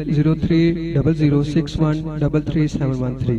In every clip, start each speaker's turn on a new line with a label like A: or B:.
A: 030061333713,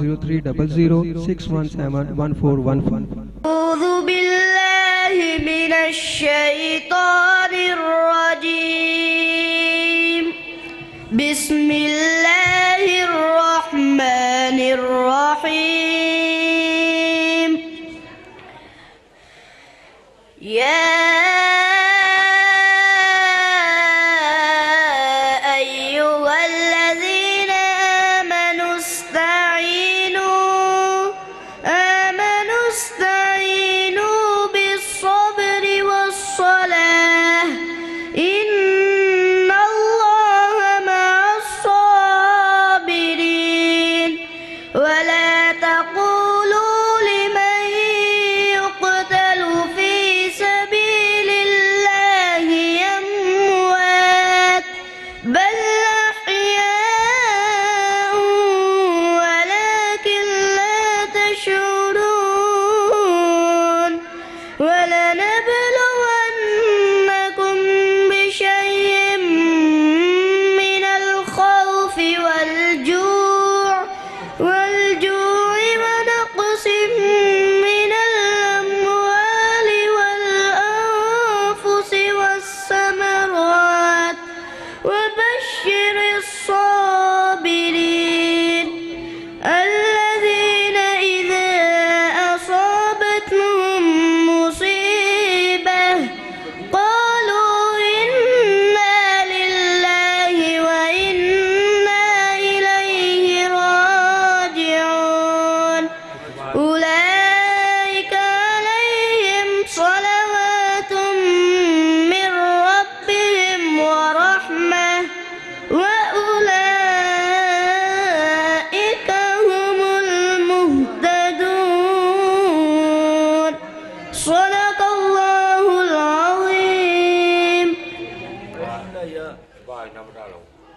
A: 030061711415।
B: أعوذ بالله من الشيطان الرجيم. بسم الله الرحمن الرحيم. يا أيها الذين آمنوا استعينوا بالصبر والصلاة إن الله مع الصابرين. ولا تقولوا لمن يقتل في سبيل الله أموات بل أحياء ولكن لا تشعرون. ولنبلونكم بشيء من الخوف والجوع ونقص من الأموال والأنفس والثمرات وبشر الصابرين الذين إذا أصابتهم مصيبة قالوا إنا لله وإنا إليه راجعون. أولئك عليهم صلوات من ربهم ورحمة وأولئك هم المهتدون. صدق الله العظيم.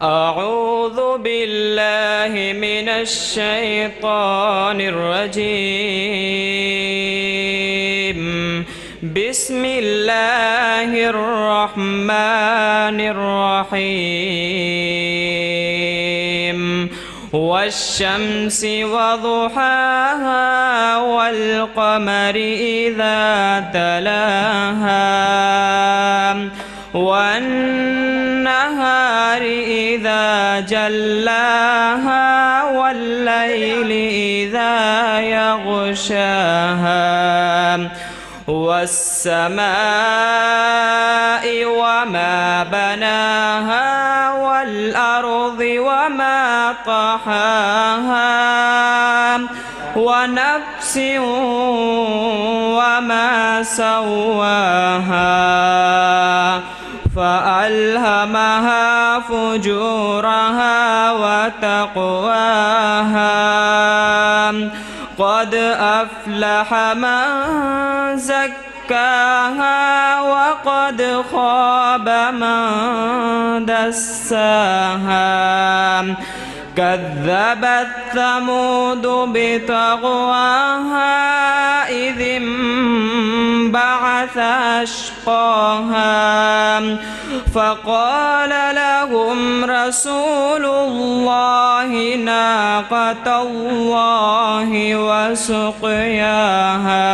C: أعوذ بالله من الشيطان الرجيم. بسم الله الرحمن الرحيم. والشمس وضحاها والقمر إذا تلاها والنهار إذا جلاها والليل إذا يغشاها والسماء وما بناها والأرض وما طحاها ونفس وما سواها فألهمها فجورها وتقواها قد أفلح من زكاها وقد خاب من دساها كذبت ثمود بطغواها إذ انبعث أشقاها فقال لهم رسول الله ناقة الله وسقياها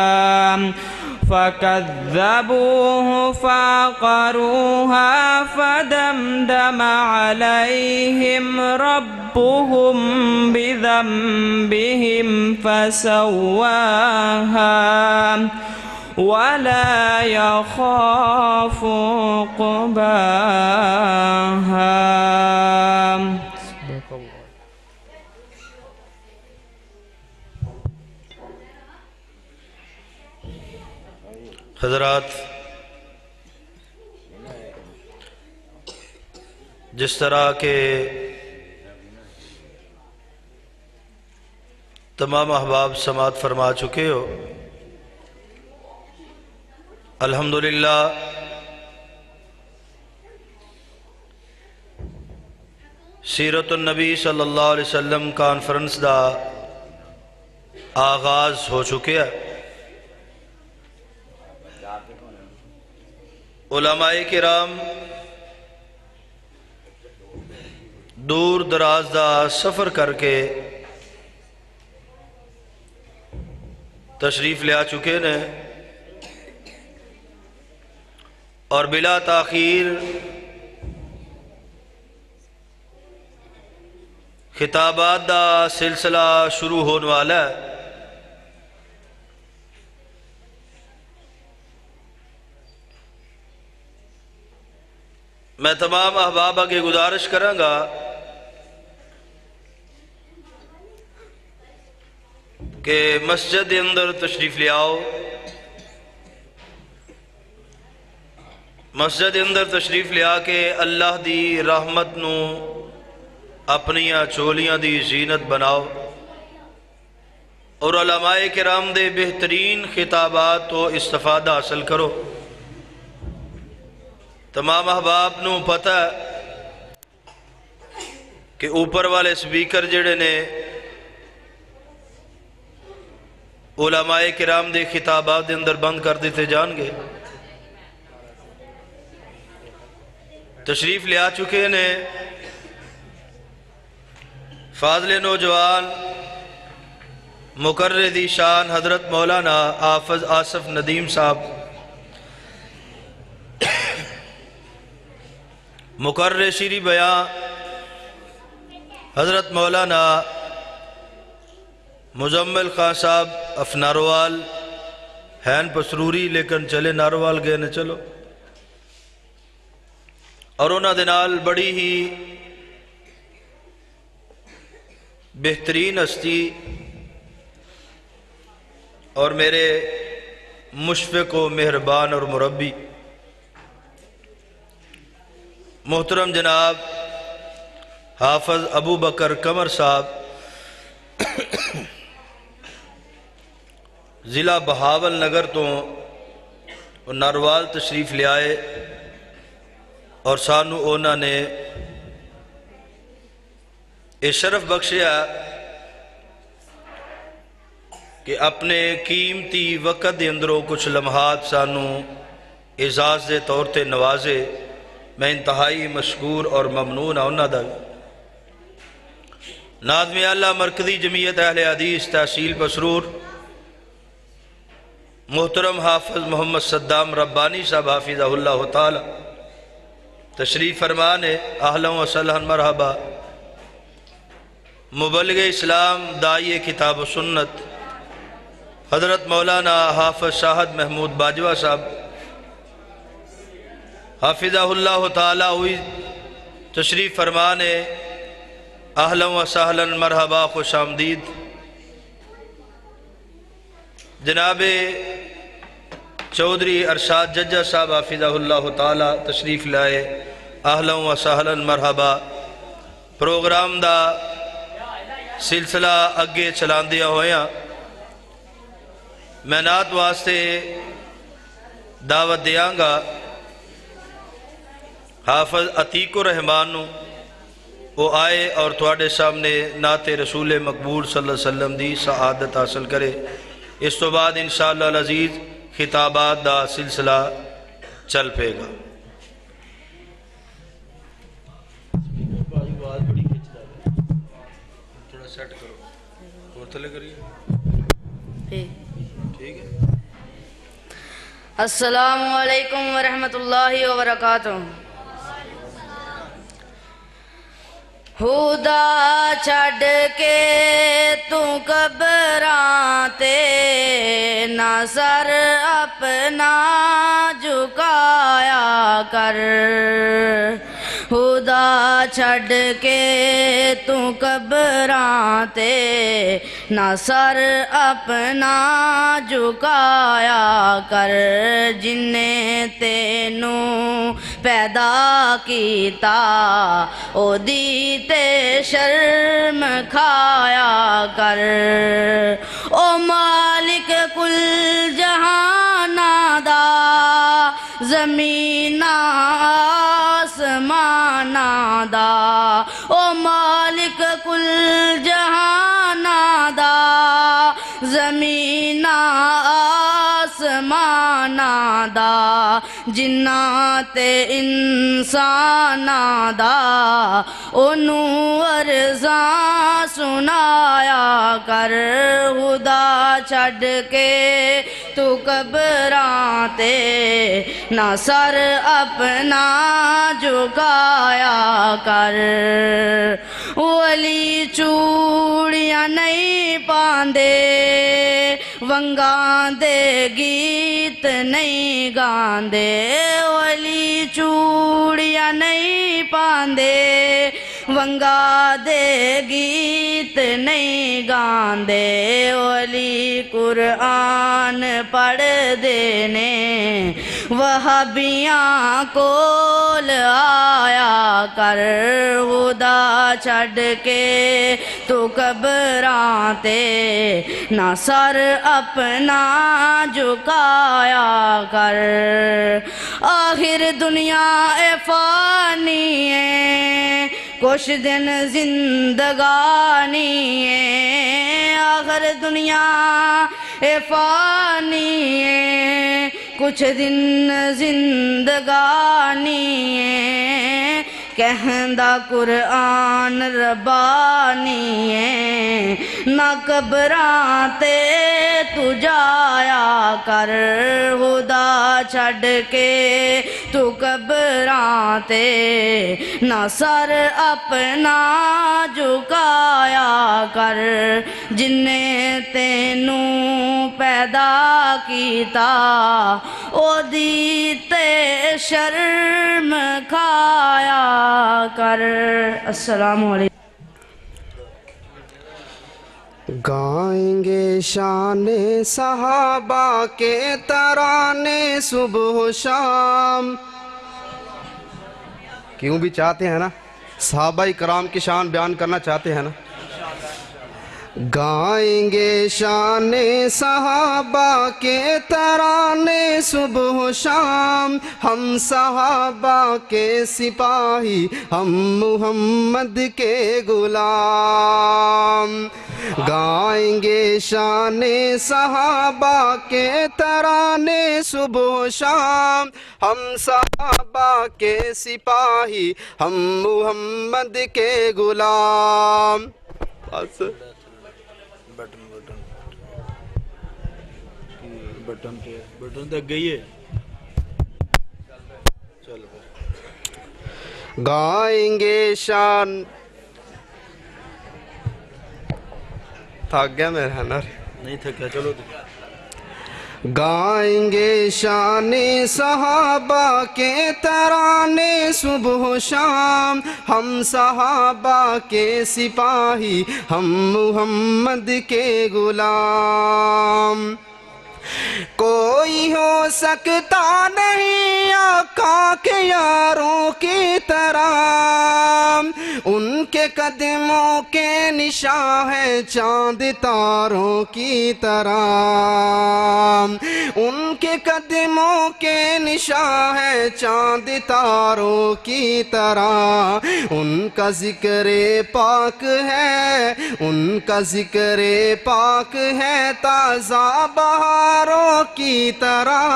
C: فكذبوه فعقروها فدمدم عليهم ربهم بذنبهم فسواها ولا يخاف عقباها.
D: حضرات، جس طرح کے تمام احباب سماعت فرما چکے ہو، الحمدللہ سیرت النبی صلی اللہ علیہ وسلم کانفرنس دا آغاز ہو چکے ہے۔ علماء کرام دور دراز دا سفر کر کے تشریف لے آ چکے نے اور بلا تاخیر خطابات دا سلسلہ شروع ہونے والا ہے۔ میں تمام احباب آگے گزارش کراں گا کہ مسجد اندر تشریف لے آؤ، مسجد اندر تشریف لے آ کے اللہ دی رحمت نو اپنیاں چولیاں دی زینت بناؤ اور علماء کرام دے بہترین خطابات تو استفادہ حاصل کرو۔ تمام احباب نو پتہ ہے کہ اوپر والے سپیکر جڑے نے علماء کرام دے خطابات دے اندر بند کر دیتے جان گے۔ تشریف لے آ چکے نے فاضل نوجوان مقرر دی شان حضرت مولانا حافظ آصف ندیم صاحب، مقرر شیری بیان حضرت مولانا مزمل خان صاحب اف ناروال ہیں پسروری لیکن چلے ناروال گئے نے چلو، اور انہاں دے نال بڑی ہی بہترین ہستی اور میرے مشفق و مہربان اور مربی محترم جناب حافظ ابو بکر قمر صاحب ضلع بہاول نگر تو ناروال تشریف لے آئے اور سانو اونا نے یہ شرف بخشیا کہ اپنے قیمتی وقت دے اندروں کچھ لمحات سانو اعزاز دے طور تے نوازے۔ میں انتہائی مشکور اور ممنون ہونا دا۔ ناظم اللہ مرکزی جمعیت اہل حدیث تحصیل پسرور محترم حافظ محمد صدام ربانی صاحب حافظہ اللہ تعالی تشریف فرمانے، اہلا و سہلا مرحبا۔ مبلغ اسلام داعی کتاب و سنت حضرت مولانا حافظ شاہد محمود باجوہ صاحب حافظہ اللہ تعالی ہوئی تشریف فرمانے، اہلا و سہلا مرحبا، خوش آمدید۔ جناب چودھری ارشاد ججہ صاحب حافظہ اللہ تعالی تشریف لائے، اہلا و سہلا مرحبا۔ پروگرام دا سلسلہ اگے چلان دیا ہویا میں نعت واسطے دعوت دیاں گا حافظ عتیق الرحمان نو، وہ آئے اور تواڈے سامنے نعت رسول مقبول صلی اللہ علیہ وسلم دی سعادت حاصل کرے۔ اس تو بعد انشاءاللہ العزیز خطابات دا سلسلہ چل پے گا۔ تھوڑا سیٹ کرو اور تھلے کریے، ٹھیک ہے۔
B: السلام علیکم ورحمۃ اللہ وبرکاتہ۔ خدا چھڈ کے تو قبراں تے نہ سر اپنا جھکایا کر، خدا چھڈ کے تو قبراں تے نہ سر اپنا جھکایا کر، جنہیں تینوں پیدا کیتا او دی تے شرم کھایا کر، او مالک کل جہاناں دا زمین آسماناں دا، او مالک کل جہاناں دا زمین آسماناں دا، جناں تے انساناں دا اونوں عرضاں سنایا کر، خدا چھڈ کے تو قبراں تے نہ سر اپنا جھکایا کر، ولی چوڑیاں نہیں پاندے ونگاں دے گیت نہیں گاندے، ولی چوڑیاں نہیں پاندے ونگا دے گیت نہیں گاندے، ولی قرآن پڑھ دینے وہابیاں کول آیا کر، خدا چھڈ کے تو قبراں تے نہ سر اپنا جھکایا کر، آخر دنیا اے فانی ہے کچھ دن زندگانی ہے، آخر دنیا اے فانی ہے کچھ دن زندگانی ہے، کہندا قرآن ربانی ہے، نہ قبراں تے تو جایا کر، خدا چھڈ کے تو قبراں تے نہ سر اپنا جھکایا کر، جنہیں تینوں پیدا کیتا او دی تے شرم کھایا کر۔ السلام علیکم۔
E: گائیں گے شان صحابہ کے ترانے صبح و شام، کیوں بھی چاہتے ہیں نا، صحابہ کرام کی شان بیان کرنا چاہتے ہیں نا، گائیں گے شان صحابہ کے ترانے صبح و شام، ہم صحابہ کے سپاہی ہم محمد کے غلام، گائیں گے شان صحابہ کے ترانے صبح و شام، ہم صحابہ کے سپاہی ہم محمد کے غلام۔
D: بٹن تک گئی ہے،
E: گائیں گے شان، تھک گیا میرا نر،
D: نہیں تھکا، چلو
E: گائیں گے شان صحابہ کے ترانے صبح و شام، ہم صحابہ کے سپاہی ہم محمد کے غلام، کوئی ہو سکتا نہیں آقا کے یاروں کی طرح، ان کے قدموں کے نشاں ہے چاند تاروں کی طرح، ان کے قدموں کے نشاں ہے چاند تاروں کی طرح، ان کا ذکر پاک ہے، ان کا ذکر پاک ہے تازہ بہاروں کی طرح،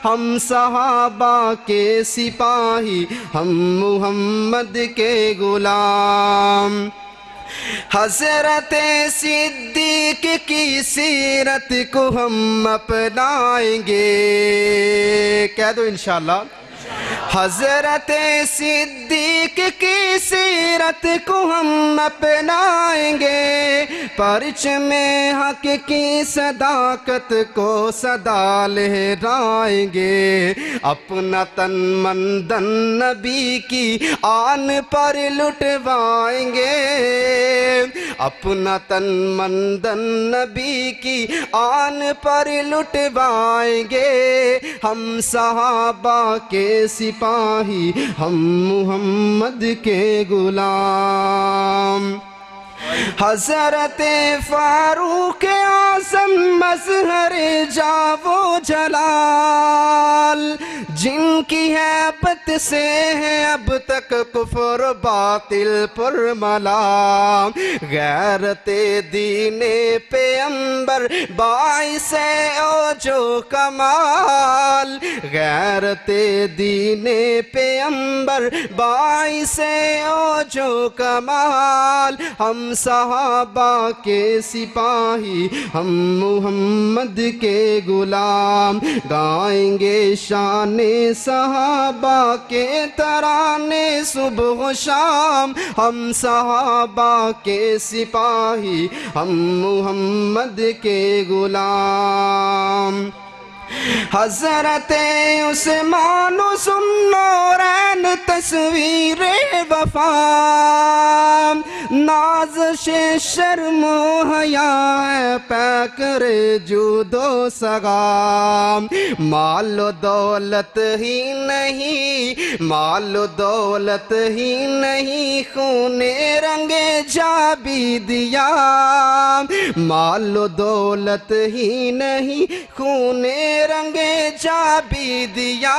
E: ہم صحابہ کے سپاہی، ہم محمد کے غلام، حضرت صدیق کی سیرت کو ہم اپنائیں گے، کہہ دو انشاءاللہ، حضرت صدیق کی سیرت کو ہم اپنائیں گے، پرچم حق کی صداقت کو صدا لہرائیں گے، اپنا تن من دن نبی کی آن پر لٹوائیں گے، اپنا تن من دن نبی کی آن پر لٹوائیں گے، ہم صحابہ کے سپاہی، ہم محمد کے غلام، حضرت فاروق اعظم مظہر جاو و جلال، جن کی ہیبت سے ہے اب تک کفر باطل پر ملام، غیرت دین پیغمبر باعث اوج و کمال، غیرت دین پیغمبر باعث اوج و کمال، ہم صحابہ کے سپاہی، ہم محمد کے غلام، گائیں گے شان صحابہ کے ترانے صبح و شام، ہم صحابہ کے سپاہی، ہم محمد کے غلام، حضرت عثمان و ذوالنورین تصویر وفا، نازش شرم و حیا ہے پیکر جود و سگام، مال و دولت ہی نہیں، مال و دولت ہی نہیں، خون رنگ جا بھی دیا، مال و دولت ہی نہیں، خون رنگ جا بھی دیا،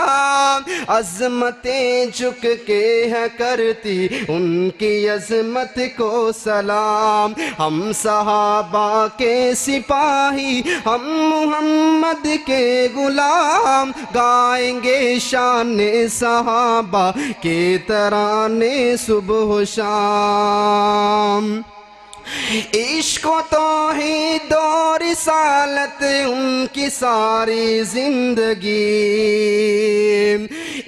E: عظمتیں جھک کے ہے کرتی ان کی عظمت کو سلام، ہم صحابہ کے سپاہی، ہم محمد کے غلام، گائیں گے شان صحابہ کے ترانے صبح و شام، عشق و توحید و رسالت ان کی ساری زندگی،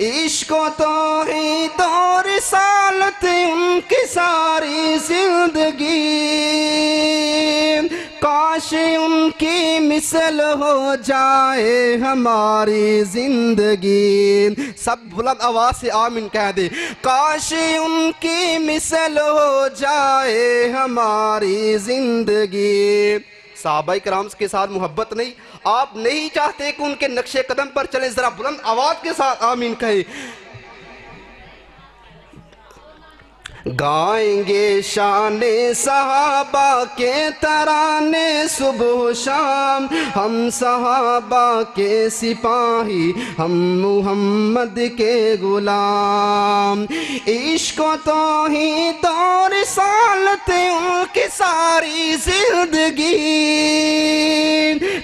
E: عشق و توحید و رسالت ان کی ساری زندگی، کاش ان کی مثل ہو جائے ہماری زندگی، سب بلند آواز سے آمین کہہ دے، کاش ان کی مثل ہو جائے ہماری زندگی، صحابہ کرام کے ساتھ محبت نہیں، آپ نہیں چاہتے کہ ان کے نقش قدم پر چلیں، ذرا بلند آواز کے ساتھ آمین کہیں، گائیں گے شان صحابہ کے ترانے صبح و شام، ہم صحابہ کے سپاہی، ہم محمد کے غلام، عشق و توحید و رسالت ان کی ساری زندگی،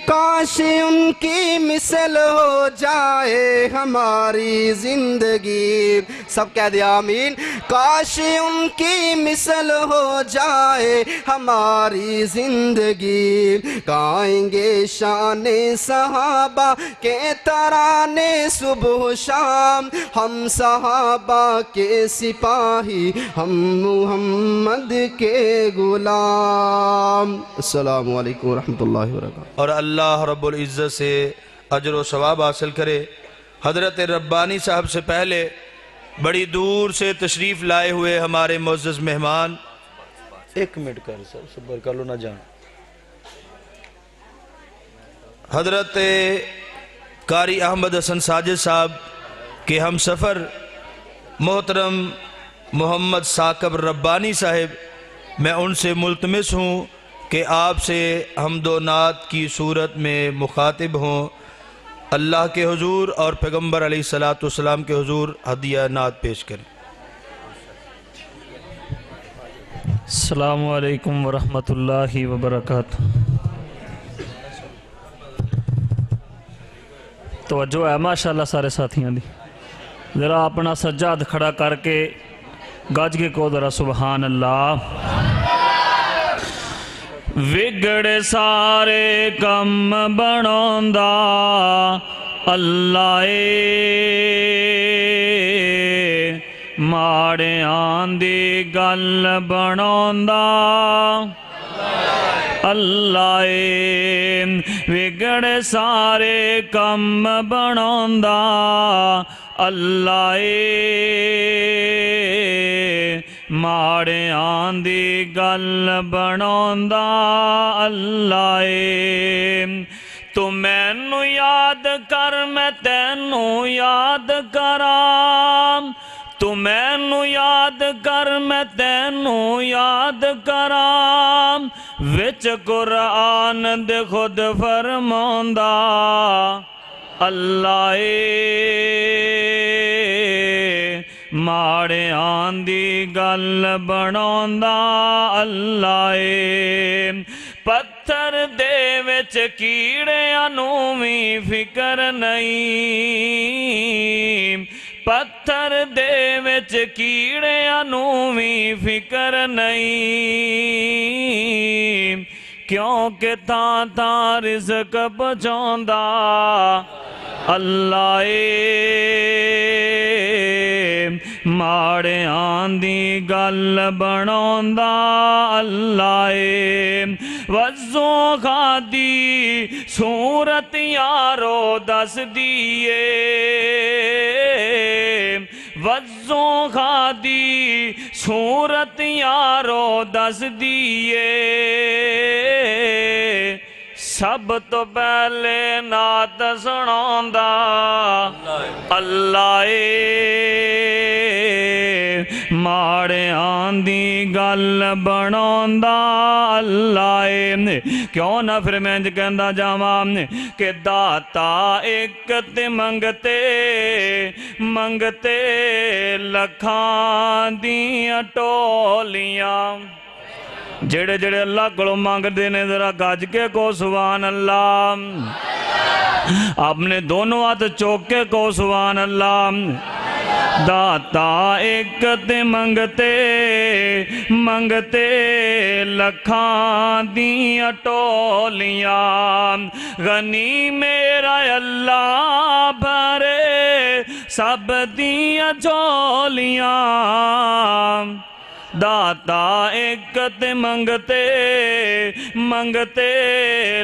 E: کاش ان کی مثل ہو جائے ہماری زندگی، سب کہہ دیا آمین، کاش ان کی مثل ہو جائے ہماری زندگی، گائیں گے شان صحابہ کے ترانے صبح و شام، ہم صحابہ کے سپاہی، ہم محمد کے غلام، السلام علیکم ورحمۃ اللہ وبرکاتہ۔
D: اور اللہ رب العزت سے اجر و ثواب حاصل کرے۔ حضرت ربانی صاحب سے پہلے بڑی دور سے تشریف لائے ہوئے ہمارے معزز مہمان، ایک منٹ کر سر صبر کر لو نہ جان، حضرت قاری احمد حسن ساجد صاحب کہ ہم سفر محترم محمد ثاقب ربانی صاحب، میں ان سے ملتمس ہوں کہ آپ سے حمد و نعت کی صورت میں مخاطب ہوں، اللہ کے حضور اور پیغمبر علیہ السلام کے حضور ہدیہ نعت پیش کریں۔
F: السلام علیکم ورحمۃ اللہ وبرکاتہ۔ توجہ ہے ماشاءاللہ سارے ساتھیاں دی، ذرا اپنا سجاد کھڑا کر کے گج کے کو ذرا سبحان اللہ۔ وگڑ سارے کم بنوندا اللہ ماڑیاں دی گل بنوندا اللہ وگڑ سارے کم بنوندا اللہ ماڑیاں دی گل بنوندا اللہ تو مینوں یاد کر میں تینوں یاد کراں، تو مینوں یاد کر میں تینوں یاد کراں، وچ قرآن دے خود فرماوندا اللہ ماڑیاں دی گل بنوندا اللہ پتھر دے وچ کیڑیاں نوں وی فکر نہیں، پتھر دے وچ کیڑیاں نوں وی فکر نہیں، کیونکہ تھاں تھاں رزق پہنچاوندا اللہ ماڑیاں دی گل بنوندا اللہ وضو خادی صورت یارو دس دیئے، وضو خادی صورت یارو دس دیئے، سب تو پہلے نعت سناوندا اللہ ماڑیاں دی گل بنوندا اللہ کیوں نہ پھر میں کہندا جاواں کہ داتا ایک تے منگتے منگتے لکھاں دیاں ٹولیاں، جڑے جڑے اللہ کو مانگ دینے ذرا گاج کے کو سبحان اللہ، آپ نے دونوں ہاتھ چوک کے کو سبحان اللہ۔ داتا ایک تے منگتے منگتے لکھاں دیاں ٹولیاں، غنی میرا اللہ بھرے سب دیاں جھولیاں، داتا ایک تے منگتے منگتے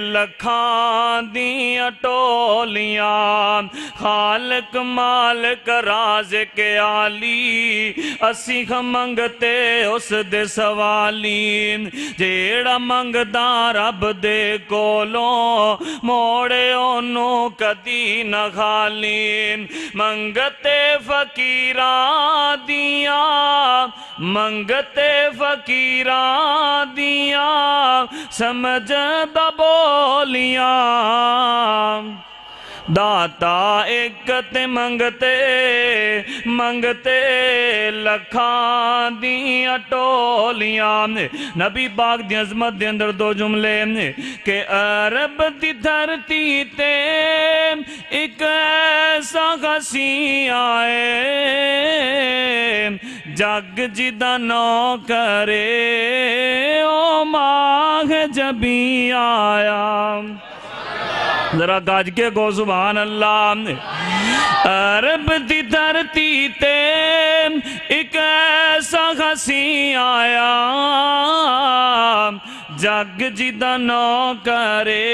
F: لکھاں دیاں ٹولیاں، خالق مالک رازق عالی اسی منگتے اس دے سوالی، جیڑا منگدا رب دے کولوں موڑے انہوں کدی نہ خالی، منگتے فقیراں دیاں منگتے فقیراں دیاں سمجھ دا بولیاں، داتا ایک تے منگتے منگتے لکھاں دیاں ٹولیاں، نبی پاک دی عظمت دے اندر دو جملے کہ عرب دی دھرتی تے ایک ایسا غسی آئے جگ جدا نو کرے او ماہ جبی آیا، ذرا گاج کے گو سبحان اللہ۔ عرب دی دھرتی تے ایک ایسا غسی آیا جگ جدا نو کرے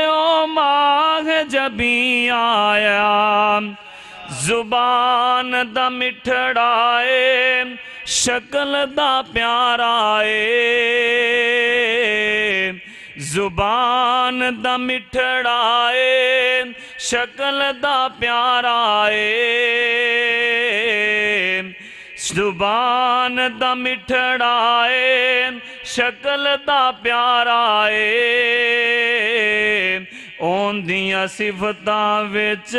F: او ماہ جبی آیا، زبان دا مٹھڑائے شکل دا پیارائے، زبان دا مٹھڑائے شکل دا پیارا اے زبان دا مٹھڑا اے شکل دا پیارا اے اون دیاں صفتاں وچ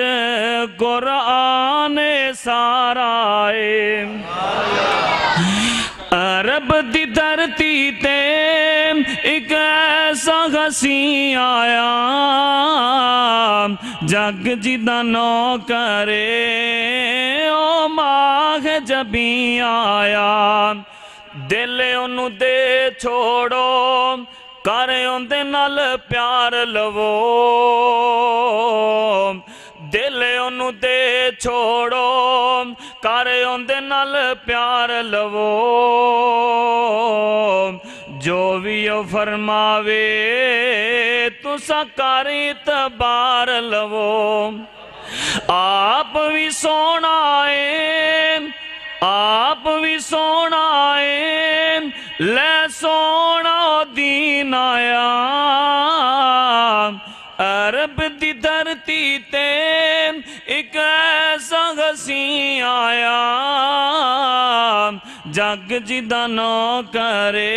F: قرآن سارا اے عرب دی دھرتی تے ایک ایسا حسین آیا جگ جدا نو کرے او ماہ جبی آیا دل انہوں دے چھوڑو کرے ان دے نال پیار لوو دل انہوں دے چھوڑو کرے ان دے نال پیار لوو جو بھی فرماوے تسا کری تبار لوو آپ بھی سونا ہے لے سونا دین آیا عرب دی دھرتی تے ایک ایسا حسین آیا جگ جدا نو کرے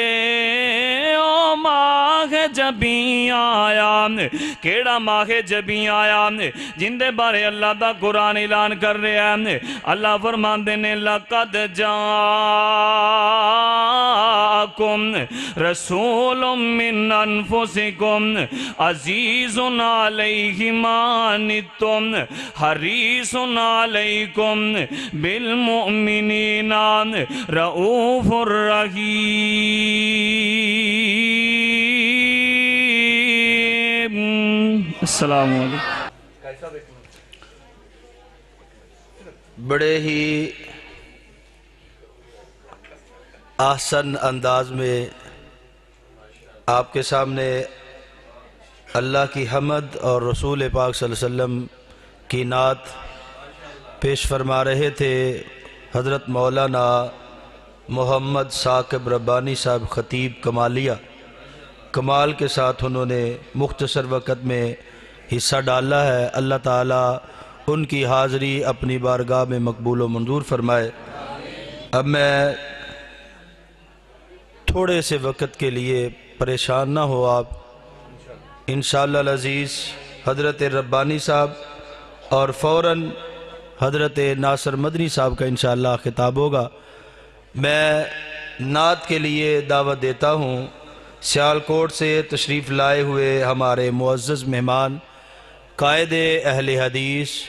F: او ماہ جبی آیا کیڑا ماہ جبی آیا جن دے بارے اللہ دا قرآن اعلان کر رہا ہے اللہ فرماندے نے لَقَدْ جَاءَكُمْ رَسُولٌ مِّنْ أَنفُسِكُمْ عَزِيزٌ عَلَيْهِ مَا عَنِتُّمْ حَرِيصٌ عَلَيْكُمْ بِالْمُؤْمِنِينَ رؤوف الرحیم السلام علیکم
D: بڑے ہی احسن انداز میں آپ کے سامنے اللہ کی حمد اور رسول پاک صلی اللہ علیہ وسلم کی نعت پیش فرما رہے تھے حضرت مولانا محمد ثاقب ربانی صاحب خطیب کمالیہ کمال کے ساتھ انہوں نے مختصر وقت میں حصہ ڈالا ہے اللہ تعالیٰ ان کی حاضری اپنی بارگاہ میں مقبول و منظور فرمائے اب میں تھوڑے سے وقت کے لیے پریشان نہ ہو آپ انشاءاللہ العزیز حضرت ربانی صاحب اور فوراً حضرت ناصر مدنی صاحب کا انشاءاللہ خطاب ہوگا میں نعت کے لیے دعوت دیتا ہوں سیالکوٹ سے تشریف لائے ہوئے ہمارے معزز مہمان قائد اہل حدیث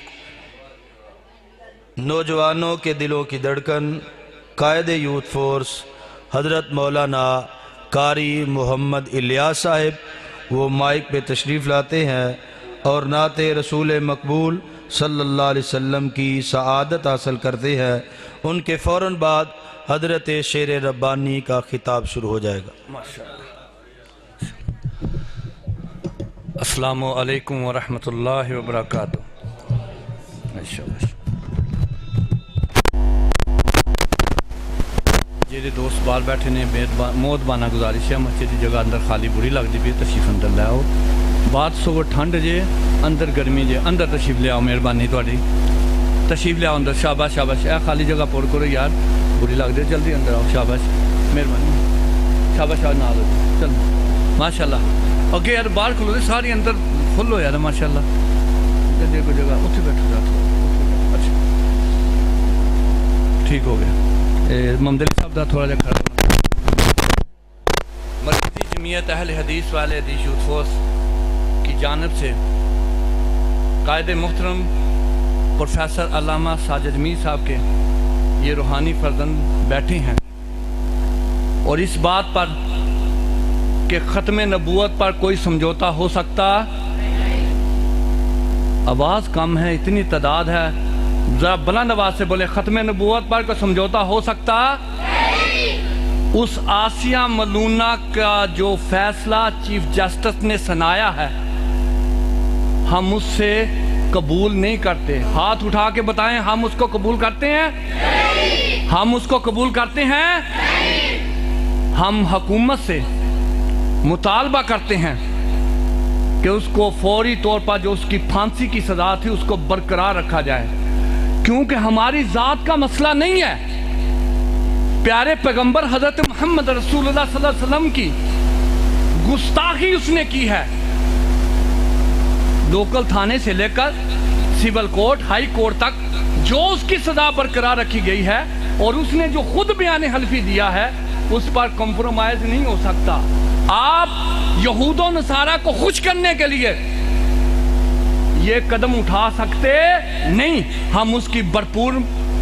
D: نوجوانوں کے دلوں کی دھڑکن قائد یوتھ فورس حضرت مولانا قاری محمد الیاس صاحب وہ مائک پہ تشریف لاتے ہیں اور نعت رسول مقبول صلی اللہ علیہ وسلم کی سعادت حاصل کرتے ہیں ان کے فوراً بعد حضرت شیر ربانی کا خطاب شروع ہو جائے گا
G: السلام علیکم ورحمۃ اللہ وبرکاتہ جیسے دوست بال بیٹھے نے موت بانا گزارش ہے مسجد کی جگہ اندر خالی بری لگتی بھی تشریف اندر لے آؤ بات سو ٹھنڈ جے اندر گرمی جے اندر تشریف لے آؤ مہربانی تھوڑی تشریف لے آؤ اندر شاباش شاباش اے خالی جگہ پور کرو یار بری لگ دے جلدی اندر آؤ شاباش مہربانی شاباش شاباش نہ چل ماشاء اللہ اگے یار باہر کھلو دے ساری اندر فل ہو یار ماشاء اللہ جلدی کوئی جگہ اتنے بیٹھو جاتا اچھا ٹھیک ہو گیا محمد علی صاحب دا تھوڑا جا کھڑا مرکزی جمعیت اہل حدیث والے حدیث یوتھ فورس کی جانب سے قائد محترم پروفیسر علامہ ساجد میر صاحب کے یہ روحانی فرزند بیٹھے ہیں اور اس بات پر کہ ختم نبوت پر کوئی سمجھوتا ہو سکتا آواز کم ہے اتنی تعداد ہے ذرا بلند آواز سے بولے ختم نبوت پر کوئی سمجھوتا ہو سکتا اس آسیہ ملونہ کا جو فیصلہ چیف جسٹس نے سنایا ہے ہم اس سے قبول نہیں کرتے ہاتھ اٹھا کے بتائیں ہم اس کو قبول کرتے ہیں ہم اس کو قبول کرتے ہیں ہم حکومت سے مطالبہ کرتے ہیں کہ اس کو فوری طور پر جو اس کی پھانسی کی سزا تھی اس کو برقرار رکھا جائے، کیونکہ ہماری ذات کا مسئلہ نہیں ہے۔ پیارے پیغمبر حضرت محمد رسول اللہ صلی اللہ علیہ وسلم کی گستاخی اس نے کی ہے۔ لوکل تھانے سے لے کر سول کورٹ، ہائی کورٹ تک جو اس کی سزا برقرار رکھی گئی ہے، اور اس نے جو خود بیان حلفی دیا ہے اس پر کمپرومائز نہیں ہو سکتا۔ آپ یہود و نصارہ کو خوش کرنے کے لیے یہ قدم اٹھا سکتے نہیں۔ ہم اس کی بھرپور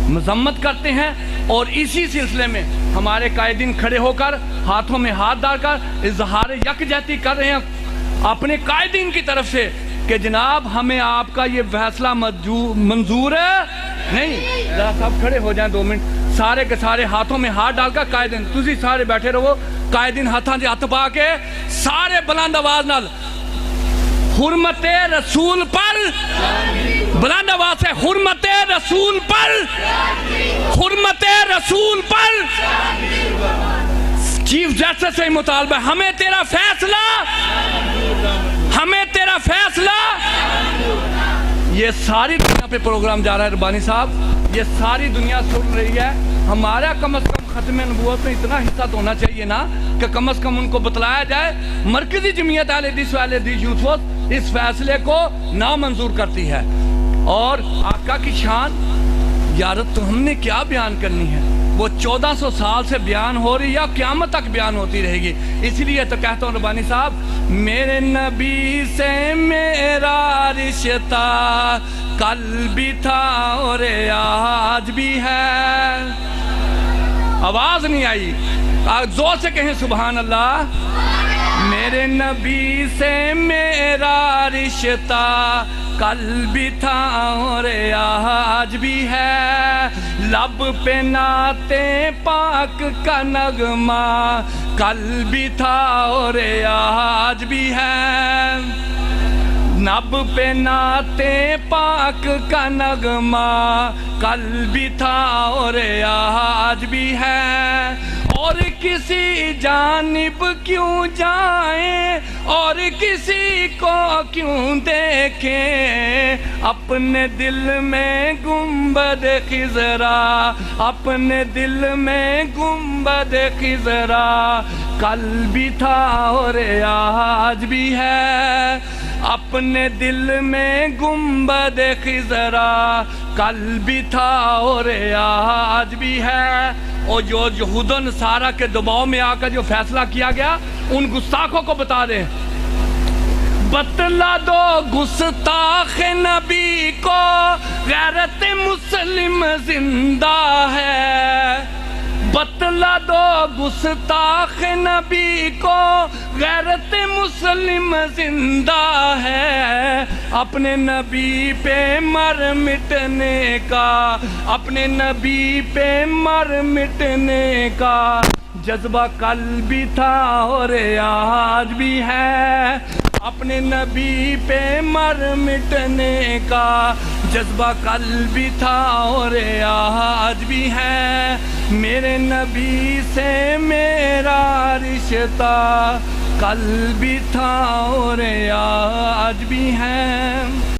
G: مذمت کرتے ہیں، اور اسی سلسلے میں ہمارے قائدین کھڑے ہو کر ہاتھوں میں ہاتھ ڈال کر اظہار یکجہتی کر رہے ہیں اپنے قائدین کی طرف سے کہ جناب ہمیں آپ کا یہ فیصلہ منظور ہے نہیں۔ ذرا صاحب کھڑے ہو جائیں 2 منٹ، سارے کے سارے ہاتھوں میں ہاتھ ڈال کر قائدین، تسی سارے بیٹھے رہو، قائدین ہاتھاں سے ہاتھ پا کے سارے بلند آواز نال حرمت رسول پر، بلند آواز سے حرمت رسول پر، حرمت رسول پر۔ چیف جسٹس سے مطالبہ، ہمیں تیرا فیصلہ، ہمیں تیرا فیصلہ۔ یہ ساری دنیا پہ پروگرام جا رہا ہے ربانی صاحب، یہ ساری دنیا سن رہی ہے۔ ہمارا کم از کم ختم نبوت میں اتنا حصہ تو ہونا چاہیے نا کہ کم از کم ان کو بتلایا جائے مرکزی جمعیت اہل حدیث و اہل حدیث یوتھ فورس اس فیصلے کو نامنظور کرتی ہے۔ اور آقا کی شان یارت تو ہم نے کیا بیان کرنی ہے، وہ 1400 سال سے بیان ہو رہی ہے، قیامت تک بیان ہوتی رہے گی۔ اس لیے تو کہتا ہوں ربانی صاحب، میرے نبی سے میرا رشتہ کل بھی تھا اور آج بھی ہے۔ آواز نہیں آئی، زور سے کہیں سبحان اللہ۔ میرے نبی سے میرا رشتہ کل بھی تھا اور آج بھی ہے، لب پہ نعت پاک کا نغمہ کل بھی تھا اور آج بھی ہے، نب پہ نعت پاک کا نغمہ کل بھی تھا اور آج بھی ہے۔ اور کسی جانب کیوں جائیں اور کسی کو کیوں دیکھیں، اپنے دل میں گنبد خضرا، اپنے دل میں گنبد خضرا کل بھی تھا اور آج بھی ہے، اپنے دل میں گنبد خضرا کل بھی تھا اور آج بھی ہے۔ اور جو یہود و نصارہ کے دباؤ میں آ کر جو فیصلہ کیا گیا ان گستاخوں کو بتا دیں، بتلا دو گستاخ نبی کو غیرت مسلم زندہ ہے، بتلا دو گستاخ نبی کو غیرت مسلم زندہ ہے، اپنے نبی پہ مر مٹنے کا، اپنے نبی پہ مر مٹنے کا جذبہ کل بھی تھا اور آج بھی ہے، اپنے نبی پہ مر مٹنے کا جذبہ کل بھی تھا اور آج بھی ہے، میرے نبی سے میرا رشتہ کل بھی تھا اور آج بھی ہے۔